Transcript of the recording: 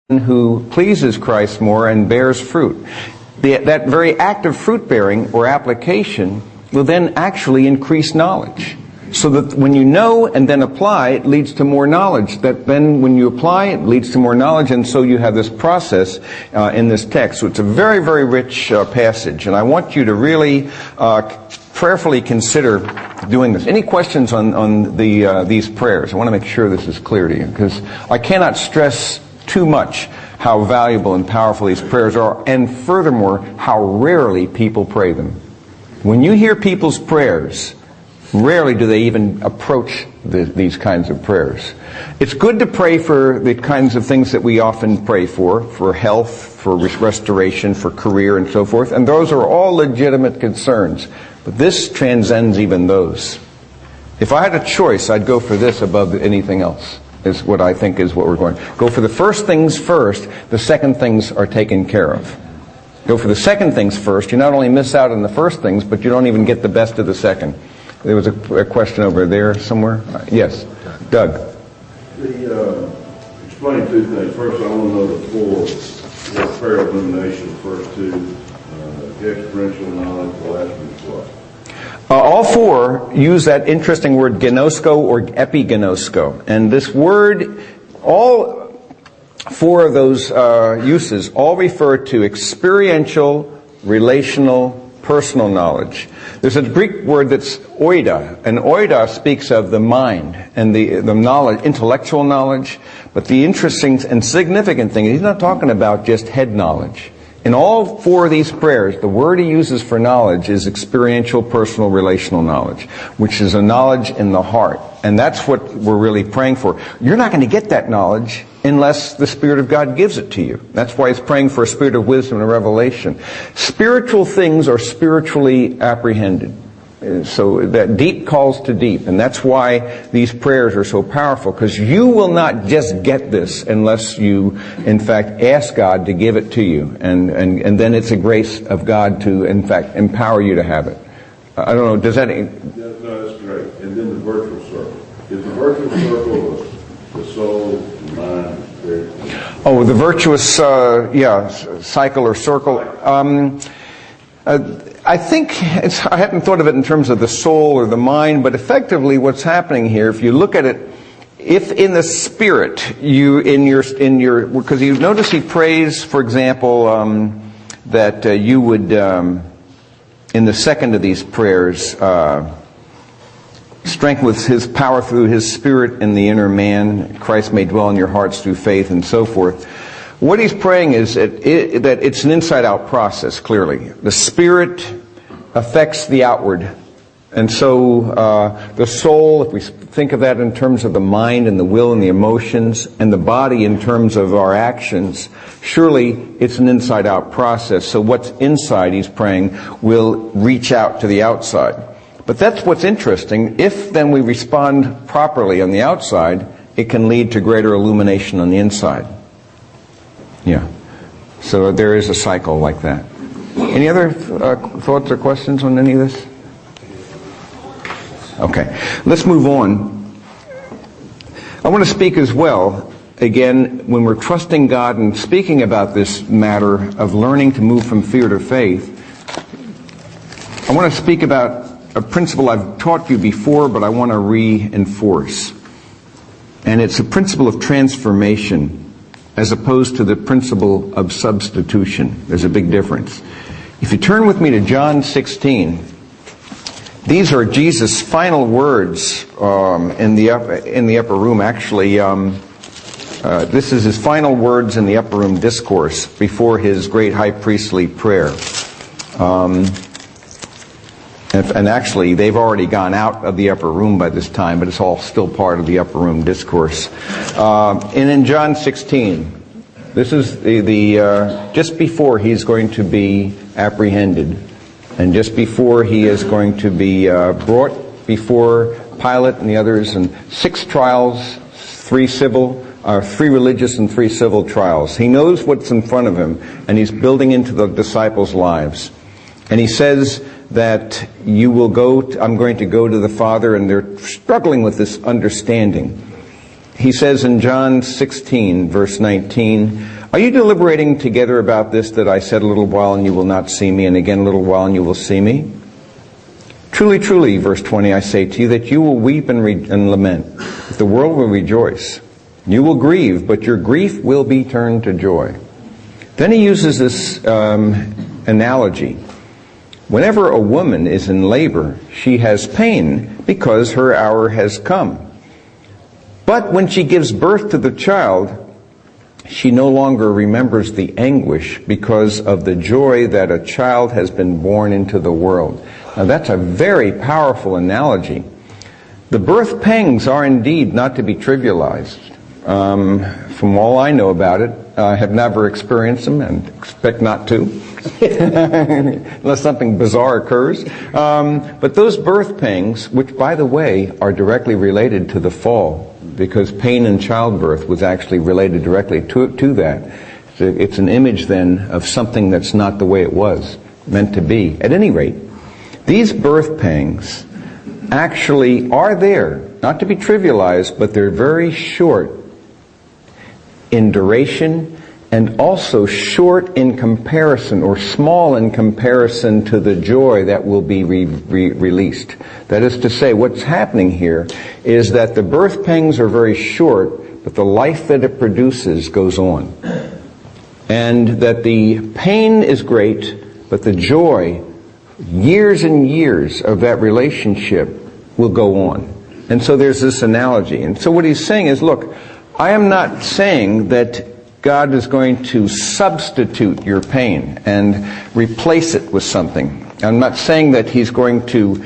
who pleases Christ more and bears fruit. That very act of fruit bearing or application will then actually increase knowledge. So that when you know and then apply, it leads to more knowledge. That then when you apply, it leads to more knowledge, and so you have this process in this text. So it's a very, very rich passage, and I want you to really prayerfully consider doing this. Any questions on these prayers? I want to make sure this is clear to you, because I cannot stress too much how valuable and powerful these prayers are, and furthermore, how rarely people pray them. When you hear people's prayers, rarely do they even approach these kinds of prayers. It's good to pray for the kinds of things that we often pray for health, for restoration, for career, and so forth, and those are all legitimate concerns. But this transcends even those. If I had a choice, I'd go for this above anything else, is what I think is what we're going. Go for the first things first, the second things are taken care of. Go for the second things first, you not only miss out on the first things, but you don't even get the best of the second. There was a question over there somewhere. Yes, Doug. Explain two things. First, I want to know the four prayer of illumination. First two, experiential knowledge. The last one is what? All four use that interesting word gnosko or epignosko. And this word, all four of those uses all refer to experiential, relational, personal knowledge. There's a Greek word that's oida, and oida speaks of the mind and the knowledge, intellectual knowledge. But the interesting and significant thing, he's not talking about just head knowledge. In all four of these prayers, the word he uses for knowledge is experiential, personal, relational knowledge, which is a knowledge in the heart. And that's what we're really praying for. You're not going to get that knowledge unless the Spirit of God gives it to you. That's why he's praying for a spirit of wisdom and revelation. Spiritual things are spiritually apprehended. So that deep calls to deep, and that's why these prayers are so powerful, because you will not just get this unless you, in fact, ask God to give it to you, and then it's a grace of God to, in fact, empower you to have it. I don't know, does that... No, that's great. And then the virtual circle. Is the virtual circle the soul, the mind, the spirit? Oh, the virtuous, cycle or circle. I think I hadn't thought of it in terms of the soul or the mind, but effectively what's happening here, if you look at it, if in the spirit, because you notice he prays, for example, that you would, in the second of these prayers, strengthen with his power through his spirit in the inner man, Christ may dwell in your hearts through faith, and so forth. What he's praying is that it's an inside-out process, clearly. The spirit affects the outward. And so the soul, if we think of that in terms of the mind and the will and the emotions, and the body in terms of our actions, surely it's an inside-out process. So what's inside, he's praying, will reach out to the outside. But that's what's interesting. If then we respond properly on the outside, it can lead to greater illumination on the inside. Yeah. So there is a cycle like that. Any other thoughts or questions on any of this? Okay. Let's move on. I want to speak as well, again, when we're trusting God and speaking about this matter of learning to move from fear to faith, I want to speak about a principle I've taught you before, but I want to reinforce. And it's a principle of transformation, as opposed to the principle of substitution. There's a big difference. If you turn with me to John 16, these are Jesus' final words in the upper room. Actually, this is his final words in the upper room discourse before his great high priestly prayer. And actually, they've already gone out of the upper room by this time, but it's all still part of the upper room discourse. And in John 16, this is the just before he's going to be apprehended, and just before he is going to be brought before Pilate and the others, and 6 trials, 3 religious and 3 civil trials. He knows what's in front of him, and he's building into the disciples' lives. And he says that you will go, I'm going to go to the Father, and they're struggling with this understanding. He says in John 16, verse 19, Are you deliberating together about this, that I said a little while and you will not see me, and again a little while and you will see me? Truly, truly, verse 20, I say to you that you will weep and lament, but the world will rejoice. You will grieve, but your grief will be turned to joy. Then he uses this analogy. Whenever a woman is in labor, she has pain because her hour has come. But when she gives birth to the child, she no longer remembers the anguish because of the joy that a child has been born into the world. Now that's a very powerful analogy. The birth pangs are indeed not to be trivialized. From all I know about it, I have never experienced them and expect not to, unless something bizarre occurs. But those birth pangs, which by the way are directly related to the fall, because pain in childbirth was actually related directly to that. It's an image then of something that's not the way it was meant to be. At any rate, these birth pangs actually are there, not to be trivialized, but they're very short in duration and also short in comparison, or small in comparison to the joy that will be released. That is to say, what's happening here is that the birth pangs are very short, but the life that it produces goes on. And that the pain is great, but the joy, years and years of that relationship will go on. And so there's this analogy. And so what he's saying is, look, I am not saying that God is going to substitute your pain and replace it with something. I'm not saying that He's going to